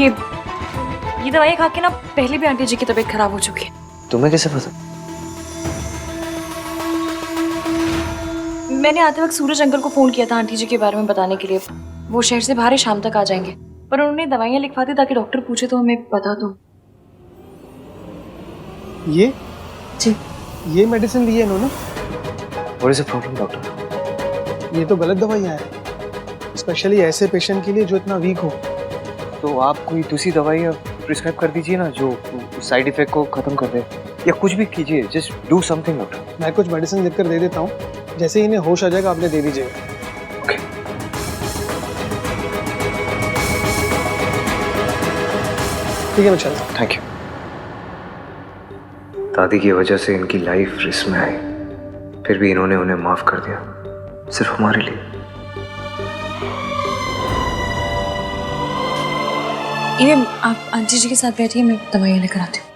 ये ये दवाई खा के ना पहले भी आंटी जी की तबीयत खराब हो चुकी है। तुम्हें कैसे पता? मैंने आते वक्त सूरज अंकल को फोन किया था आंटी जी के बारे में बताने के लिए। वो शहर से बाहर है, शाम तक आ जाएंगे। पर उन्होंने दवाइयाँ लिखवा दी ताकि डॉक्टर पूछे तो हमें बता दो। ये जी ये मेडिसिन ली है इन्होंने? What is the problem doctor? ये तो गलत दवाइयाँ हैं, स्पेशली ऐसे पेशेंट के लिए जो इतना वीक हो। तो आप कोई दूसरी दवाई प्रिस्क्राइब कर दीजिए ना जो साइड इफेक्ट को खत्म कर दे, या कुछ भी कीजिए, जस्ट डू समथिंग डॉक्टर। मैं कुछ मेडिसिन लिख कर दे देता हूँ, जैसे ही इन्हें होश आ जाएगा आपने दे दीजिएगा। ओके। ठीक है मैं चलता हूँ। Thank you. दादी की वजह से इनकी लाइफ रिस्क में आई, फिर भी इन्होंने उन्हें माफ कर दिया, सिर्फ हमारे लिए। ये आप आंटी जी के साथ बैठिए, मैं दवाइयाँ लेकर आती हूँ।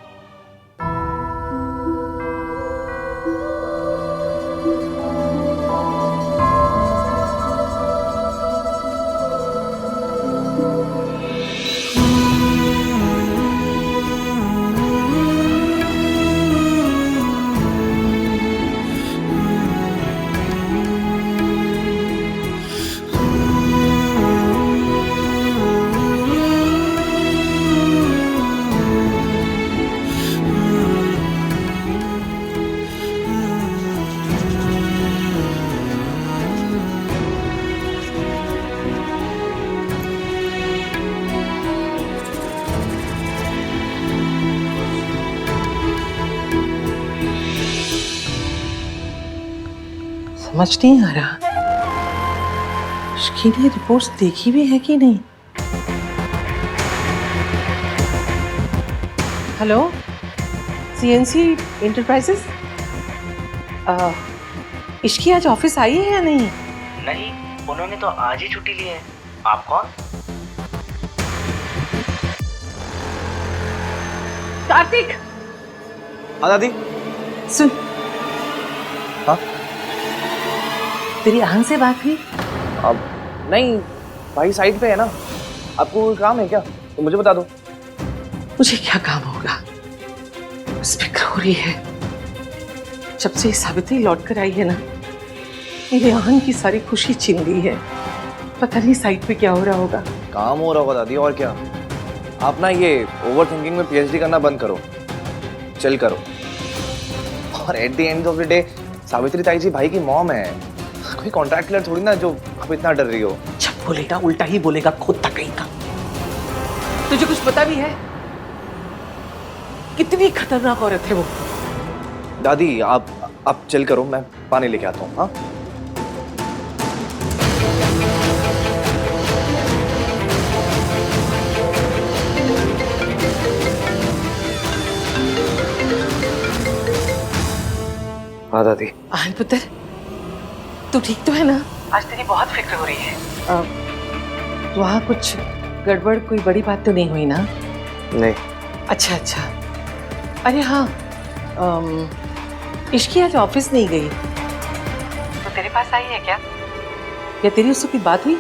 समझ नहीं आ रहा, उसकी ने रिपोर्ट्स देखी भी है कि नहीं। हेलो, सीएनसी इंटरप्राइजेस, इसकी आज ऑफिस आई है या नहीं? नहीं, उन्होंने तो आज ही छुट्टी ली है। आप कौन? कार्तिक। हाँ दादी। सुन। हाँ? तेरी आहन से बात हुई? अब नहीं, भाई साइड पे है ना। आपको कोई काम है क्या? तो मुझे बता दो। मुझे क्या काम होगा, बस फिक्र हो रही है। जब से सावित्री लौट कर आई है ना, मेरे आहन की सारी खुशी छीन गई है। पता नहीं साइड पे क्या हो रहा होगा। काम हो रहा होगा दादी, और क्या। आप ना ये ओवर थिंकिंग में पीएचडी करना बंद करो, चिल करो। और at the end of the day Savitri ताई जी भाई की मॉम है, कोई कॉन्ट्रैक्ट किलर थोड़ी ना जो आप इतना डर रही हो। जब बोलेगा उल्टा ही बोलेगा, खुद तक कहीं का। तुझे कुछ पता भी है कितनी खतरनाक औरत है वो? दादी आप चिल करो, मैं पानी लेके आता हूँ। हाँ हाँ दादी। आहन पुत्र, तू ठीक तो है ना? आज तेरी बहुत फिक्र हो रही है। वहाँ कुछ गड़बड़, कोई बड़ी बात तो नहीं हुई ना? नहीं। अच्छा अच्छा। अरे हाँ, इश्की आज ऑफिस नहीं गई तो तेरे पास आई है क्या, या तेरी उससे कोई बात हुई?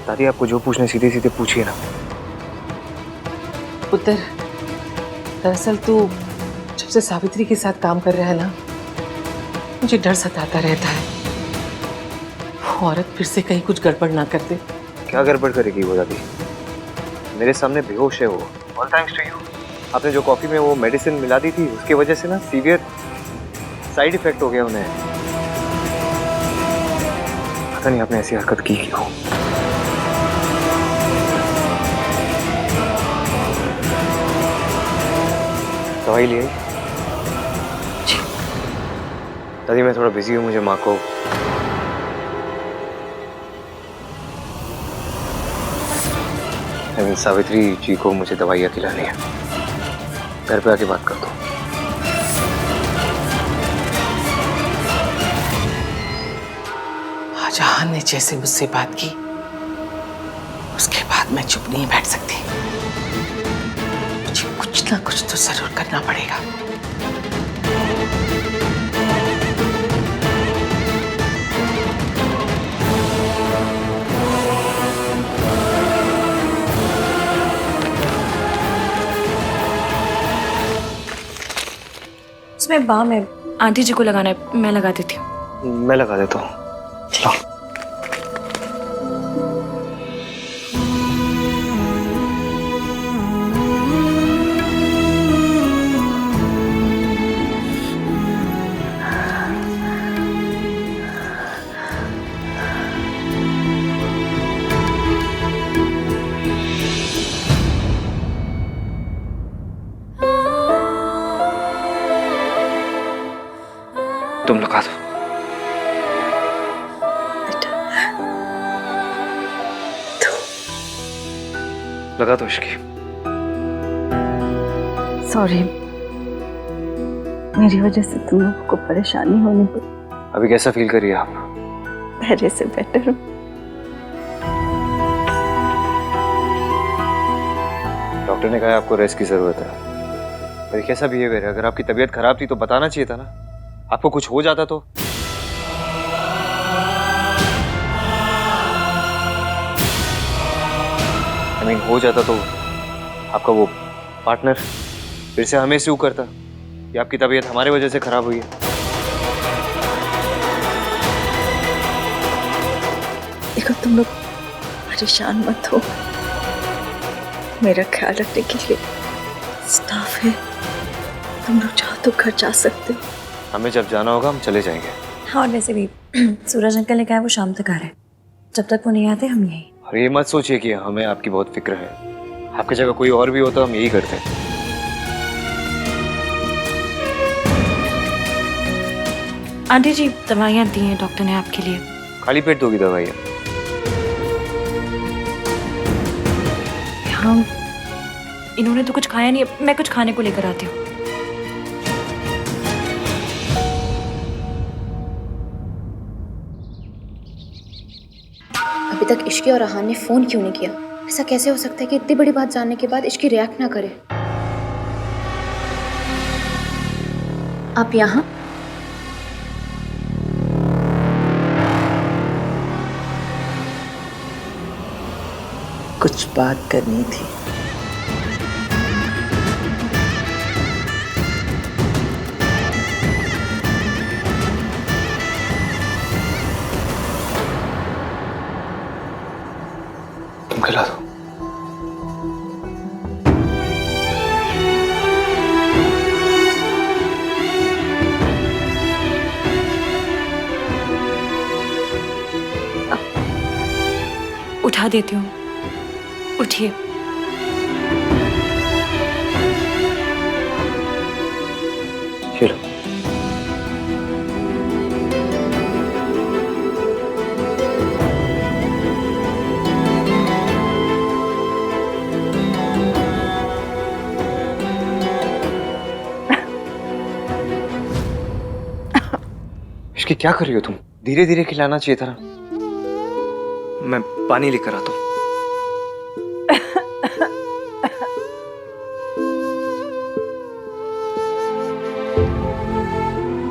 दादी आपको जो पूछना सीधे सीधे पूछिए ना। पुत्र, दरअसल तू जब से सावित्री के साथ काम कर रहा है ना, मुझे डर सताता रहता है वो औरत फिर से कहीं कुछ गड़बड़ ना कर दे। क्या गड़बड़ करेगी वो दादी? मेरे सामने बेहोश है वो। All thanks to you. आपने जो कॉफी में वो मेडिसिन मिला दी थी, उसकी वजह से ना सीवियर साइड इफेक्ट हो गया उन्हें। पता नहीं आपने ऐसी हरकत की क्यों। दवाई ले आई? दादी मैं थोड़ा बिजी हूँ, मुझे माँ को सावित्री जी को मुझे दवाइयाँ खिलानी है। घर पे आके बात कर दो। आज आहन ने जैसे मुझसे बात की, उसके बाद मैं चुप नहीं बैठ सकती। मुझे कुछ ना कुछ तो जरूर करना पड़ेगा। उसमें बाम है, आंटी जी को लगाना है, मैं लगा देती हूँ। मैं लगा देता हूँ। लो। तुम लगा दो। लगा दो इश्की। सॉरी, मेरी वजह से तुम लोगों को परेशानी होने पर। अभी कैसा फील करिए आप? पहले से बेटर हूँ। डॉक्टर ने कहा आपको रेस्ट की जरूरत है। पर कैसा बिहेवियर है? अगर आपकी तबीयत खराब थी तो बताना चाहिए था ना। आपको कुछ हो जाता तो? हो जाता तो आपका वो पार्टनर फिर से हमें स्यू करता कि आपकी तबीयत हमारे वजह से खराब हुई है। देखो तुम लोग परेशान मत हो, मेरा ख्याल रखने के लिए स्टाफ है, तुम लोग चाहो तो घर जा सकते हो। हमें जब जाना होगा हम चले जाएंगे। हाँ, और वैसे भी सूरज अंकल ने कहा है वो शाम तक आ रहे हैं, जब तक वो नहीं आते हम यहीं। और ये मत सोचिए कि हमें आपकी बहुत फिक्र है। आपकी जगह कोई और भी होता हम यही करते। आंटी जी दवाइयाँ दी हैं डॉक्टर ने आपके लिए। खाली पेट दोगी दवाइयाँ? हाँ, इन्होंने तो कुछ खाया नहीं, मैं कुछ खाने को लेकर आती हूँ। अभी तक इश्की और रहान ने फोन क्यों नहीं किया? ऐसा कैसे हो सकता है कि इतनी बड़ी बात जानने के बाद इश्की रिएक्ट ना करे? आप यहाँ? कुछ बात करनी थी। तुम खिला दो। उठा देती हूँ, उठिए। ये लो। इसकी क्या कर रही हो तुम? धीरे धीरे खिलाना चाहिए था ना। मैं पानी लेकर आता हूँ।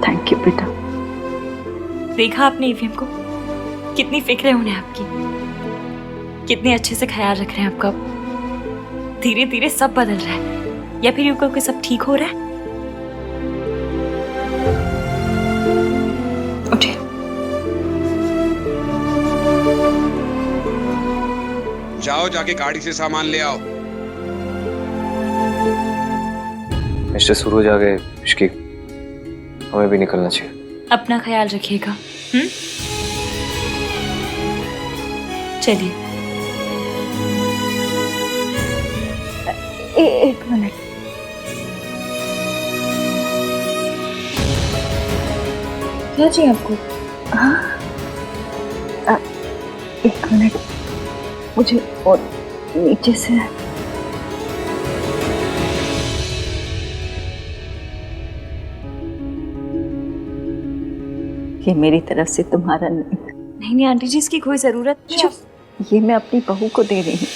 थैंक यू बेटा। देखा आपने ईवीएम को? कितनी फिक्र है उन्हें आपकी, कितने अच्छे से ख्याल रख रहे हैं आपका। धीरे धीरे सब बदल रहा है, या फिर यूं कहो कि सब ठीक हो रहा है। उठिए। जाओ, जाके गाड़ी से सामान ले आओ। मिस्टर सूरज आ गए। इश्की, हमें भी निकलना चाहिए। अपना ख्याल रखिएगा। चलिए। एक मिनट। क्या चाहिए आपको? हाँ, एक मिनट, मुझे और नीचे से ये मेरी तरफ से तुम्हारा नहीं। नहीं आंटी जी, इसकी कोई जरूरत नहीं। ये मैं अपनी बहू को दे रही हूँ।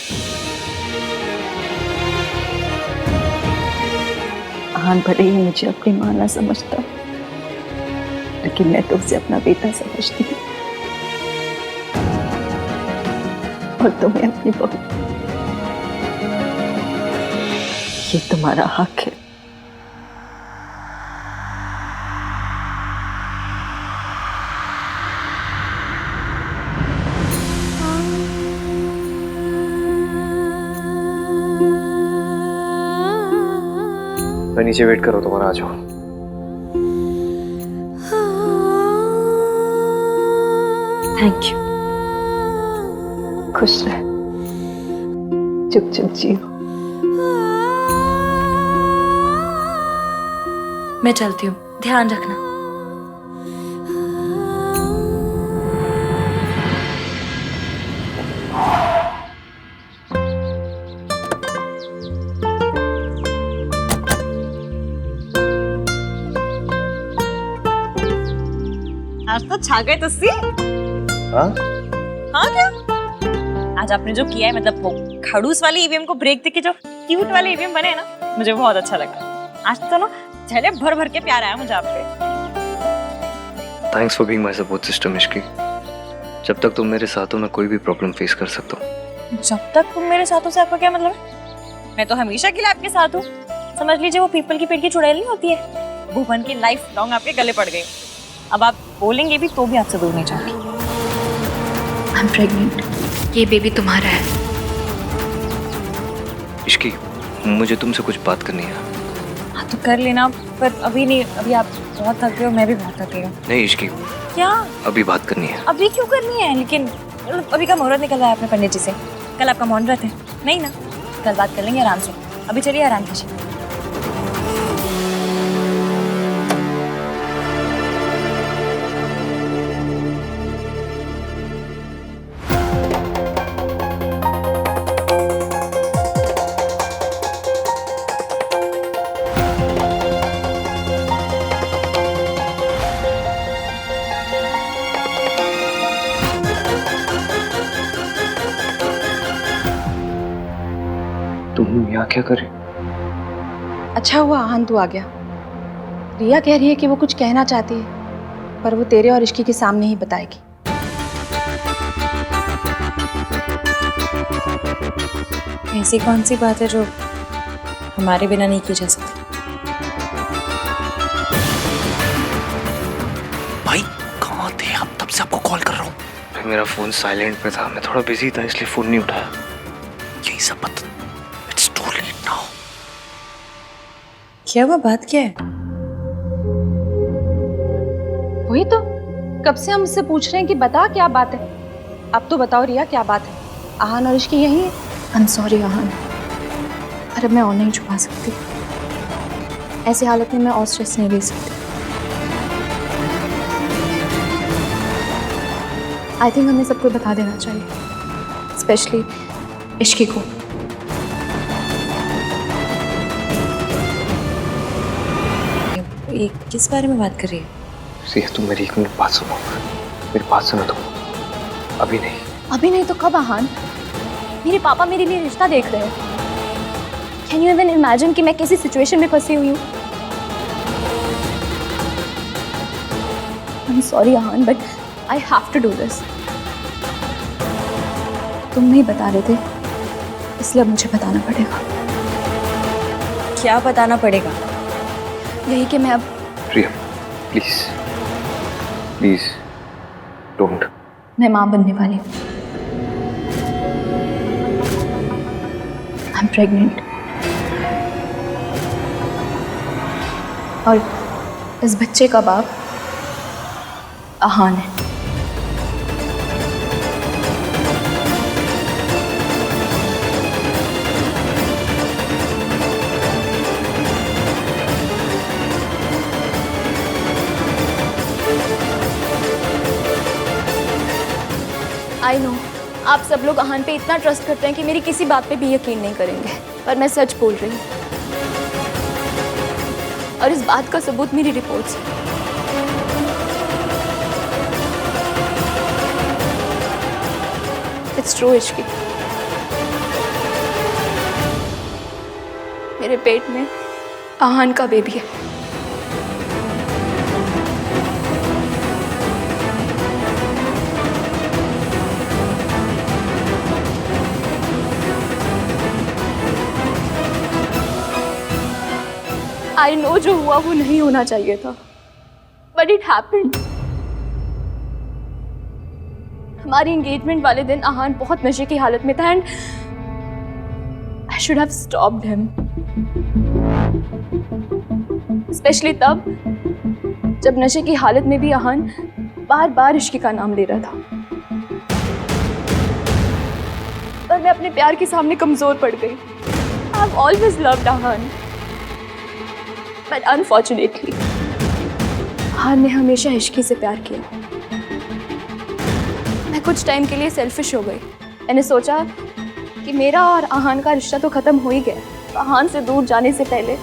आन भले ही मुझे अपनी माँ ना समझता, लेकिन मैं तो उसे अपना बेटा समझती हूँ और तुम्हें अपनी बहू। ये तुम्हारा हक है। नीचे वेट करो, तुम्हारा आ जाओ। Thank you. खुश रह, चुप चुप जियो। मैं चलती हूँ, ध्यान रखना। आज तो छा गए तुस्सी। हाँ? हाँ क्या? आज आपने जो किया है, मतलब वो खड़ूस वाली ईवीएम को ब्रेक देके जो क्यूट वाले ईवीएम बने हैं ना, मुझे बहुत अच्छा लगा। आज तो ना झले भर भर के प्यार आया मुझे आप पे। Thanks for being my support system Ishki. जब तक तुम मेरे साथ हो मैं कोई भी प्रॉब्लम फेस कर सकता हूँ। जब तक तुम मेरे साथ हो से आपका क्या मतलब है? मैं तो हमेशा के लिए आपके साथ हूँ। समझ लीजिए वो पीपल की पेड़ की चुड़ैल नहीं होती है, भुवन की लाइफ लॉन्ग आपके गले पड़ गई। अब आप बोलेंगे भी तो भी आपसे दूर नहीं जाऊंगी। I am pregnant. ये बेबी तुम्हारा है। इश्की, मुझे तुमसे कुछ बात करनी है। हाँ तो कर लेना, पर अभी नहीं। अभी आप बहुत थक गए हो, मैं भी बहुत थक गई हूँ। नहीं इश्की, क्या? अभी बात करनी है। अभी क्यों करनी है? लेकिन अभी का मुहूर्त निकल रहा है अपने पंडित जी से। कल आपका मौन व्रत है नहीं ना? कल बात कर लेंगे आराम से। अभी चलिए आराम कीजिए। तुम यहाँ क्या कर रही? अच्छा हुआ आहन तू आ गया। रिया कह रही है कि वो कुछ कहना चाहती है, पर वो तेरे और इश्की के सामने ही बताएगी। ऐसी कौन सी बात है जो हमारे बिना नहीं की जा सकती? भाई कहाँ थे आप? तब से आपको कॉल कर रहा हूँ। मेरा फोन साइलेंट पे था, मैं थोड़ा बिजी था इसलिए फोन नहीं उठाया। यही सब बता। It's too late now. क्या हुआ? बात क्या है? वही तो कब से हम उससे पूछ रहे हैं कि बता क्या बात है। अब तो बताओ रिया क्या बात है। आहन और इश्की यही है। आई एम सॉरी आहन, पर अब मैं और नहीं छुपा सकती। ऐसी हालत में मैं और स्ट्रेस नहीं ले सकती। आई थिंक हमें सबको बता देना चाहिए, स्पेशली इश्की को। ये किस बारे में बात कर रही है? सिया तुम मेरी एक मिनट बात सुनो। मेरी बात सुनो तुम। अभी नहीं। अभी नहीं तो कब आहन? मेरे पापा मेरे लिए रिश्ता देख रहे हैं। कैन यू इवन इमेजिन कि मैं कैसी सिचुएशन में फंसी हुई हूँ? I am sorry Ahan, but I have to do this. तुम नहीं बता रहे थे, इसलिए अब मुझे बताना पड़ेगा। क्या बताना पड़ेगा? यही कि मैं अब प्रिया प्लीज प्लीज डोंट। मैं माँ बनने वाली हूँ। I am pregnant. और इस बच्चे का बाप आहान है। आई नो आप सब लोग आहान पे इतना ट्रस्ट करते हैं कि मेरी किसी बात पे भी यकीन नहीं करेंगे, पर मैं सच बोल रही हूँ। और इस बात का सबूत मेरी रिपोर्ट्स है। It's true Ishki. मेरे पेट में आहान का बेबी है। आई नो जो हुआ वो नहीं होना चाहिए था, बट इट हैपेंड। हमारी एंगेजमेंट वाले दिन आहान बहुत नशे की हालत में था and I should have stopped him. Specially तब जब नशे की हालत में भी अहान बार बार इश्क का नाम ले रहा था। पर मैं अपने प्यार के सामने कमजोर पड़ गई। I've always loved Ahaan, but unfortunately Ahaan ने हमेशा इश्की से प्यार किया। मैं कुछ टाइम के लिए सेल्फिश हो गई। मैंने सोचा कि मेरा और अहान का रिश्ता तो खत्म हो ही गया। अहान से दूर जाने से पहले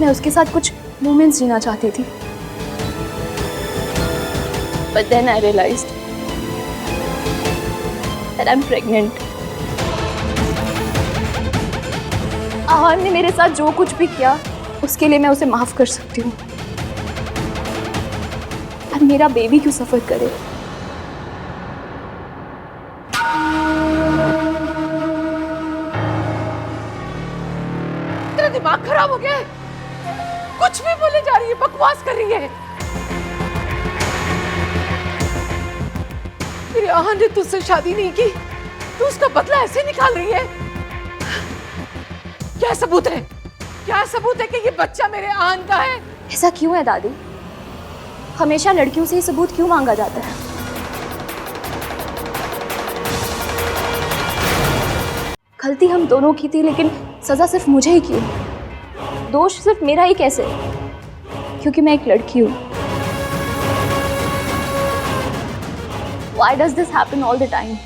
मैं उसके साथ कुछ मोमेंट्स जीना चाहती थी। But then I realized that I'm pregnant. Ahaan ने मेरे साथ जो कुछ भी किया उसके लिए मैं उसे माफ कर सकती हूँ, और मेरा बेबी क्यों सफर करे। तेरा दिमाग खराब हो गया है? कुछ भी बोले जा रही है, बकवास कर रही है। तेरे अहान ने तुझसे शादी नहीं की, तू उसका बदला ऐसे निकाल रही है। क्या सबूत है? क्या सबूत है कि ये बच्चा मेरे अहान का है? ऐसा क्यों है दादी? हमेशा लड़कियों से ये सबूत क्यों मांगा जाता है? गलती हम दोनों की थी, लेकिन सजा सिर्फ मुझे ही क्यों? दोष सिर्फ मेरा ही कैसे? क्योंकि मैं एक लड़की हूँ। Why does this happen all the time?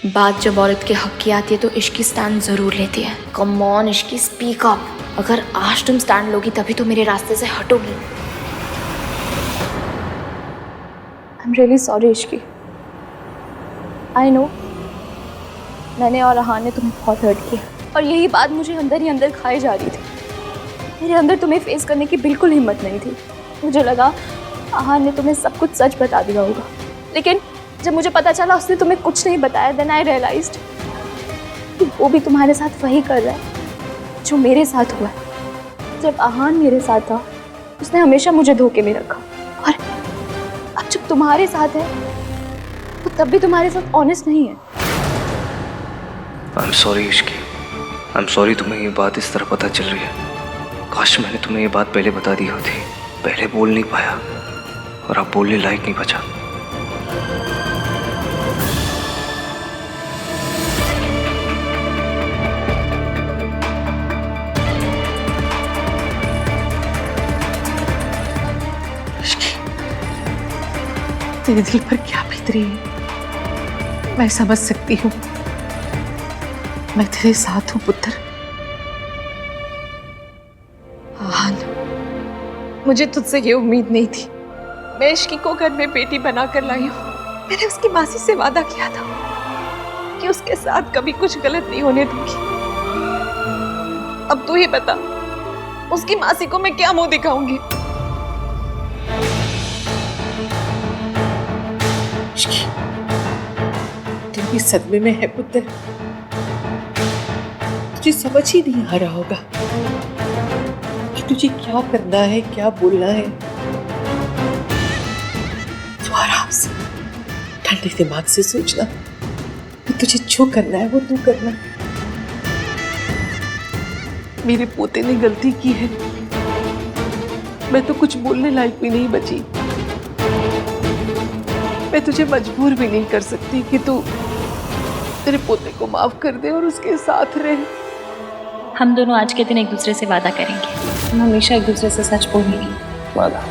बात जब औरत के हक की आती है तो इश्क की स्टैंड जरूर लेती है। Come on Ishki, speak up. अगर आज तुम स्टैंड लोगी तभी तो मेरे रास्ते से हटोगी। I'm really sorry Ishki. I know मैंने और अहान ने तुम्हें बहुत हर्ट किया, और यही बात मुझे अंदर ही अंदर खाई जा रही थी। मेरे अंदर तुम्हें फेस करने की बिल्कुल हिम्मत नहीं थी। मुझे लगा अहान ने तुम्हें सब कुछ सच बता दिया होगा, लेकिन जब मुझे पता चला उसने तुम्हें कुछ नहीं बताया, then I realized कि वो भी तुम्हारे साथ वही कर रहा है जो मेरे साथ हुआ है। जब अहान मेरे साथ था उसने हमेशा मुझे धोखे में रखा, और अब जब तुम्हारे साथ है तो तब भी तुम्हारे साथ ऑनेस्ट नहीं है। I'm sorry Ishki, I'm sorry तुम्हें ये बात इस तरह पता चल रही है। काश मैंने तुम्हें ये बात पहले बता दी होती। पहले बोल नहीं पाया और अब बोलने लायक नहीं बचा। तेरे दिल पर क्या बीत रही है मैं समझ सकती हूँ। मैं तेरे साथ हूँ पुत्र। अहान, मुझे तुझसे ये उम्मीद नहीं थी। मैं इश्की को घर में बेटी बनाकर लाई हूँ। मैंने उसकी मासी से वादा किया था कि उसके साथ कभी कुछ गलत नहीं होने दूंगी। अब तू ही बता, उसकी मासी को मैं क्या मुंह दिखाऊंगी? तू भी सदमे में है पुत्र। तुझे समझ ही नहीं आ रहा होगा कि तुझे क्या करना है, क्या बोलना है। तू आराम से ठंडे दिमाग से सोचना कि तुझे जो करना है वो तू करना। मेरे पोते ने गलती की है, मैं तो कुछ बोलने लायक भी नहीं बची। मैं तुझे मजबूर भी नहीं कर सकती कि तू तेरे पोते को माफ कर दे और उसके साथ रहे। हम दोनों आज के दिन एक दूसरे से वादा करेंगे, हम हमेशा एक दूसरे से सच बोलेंगे। वादा।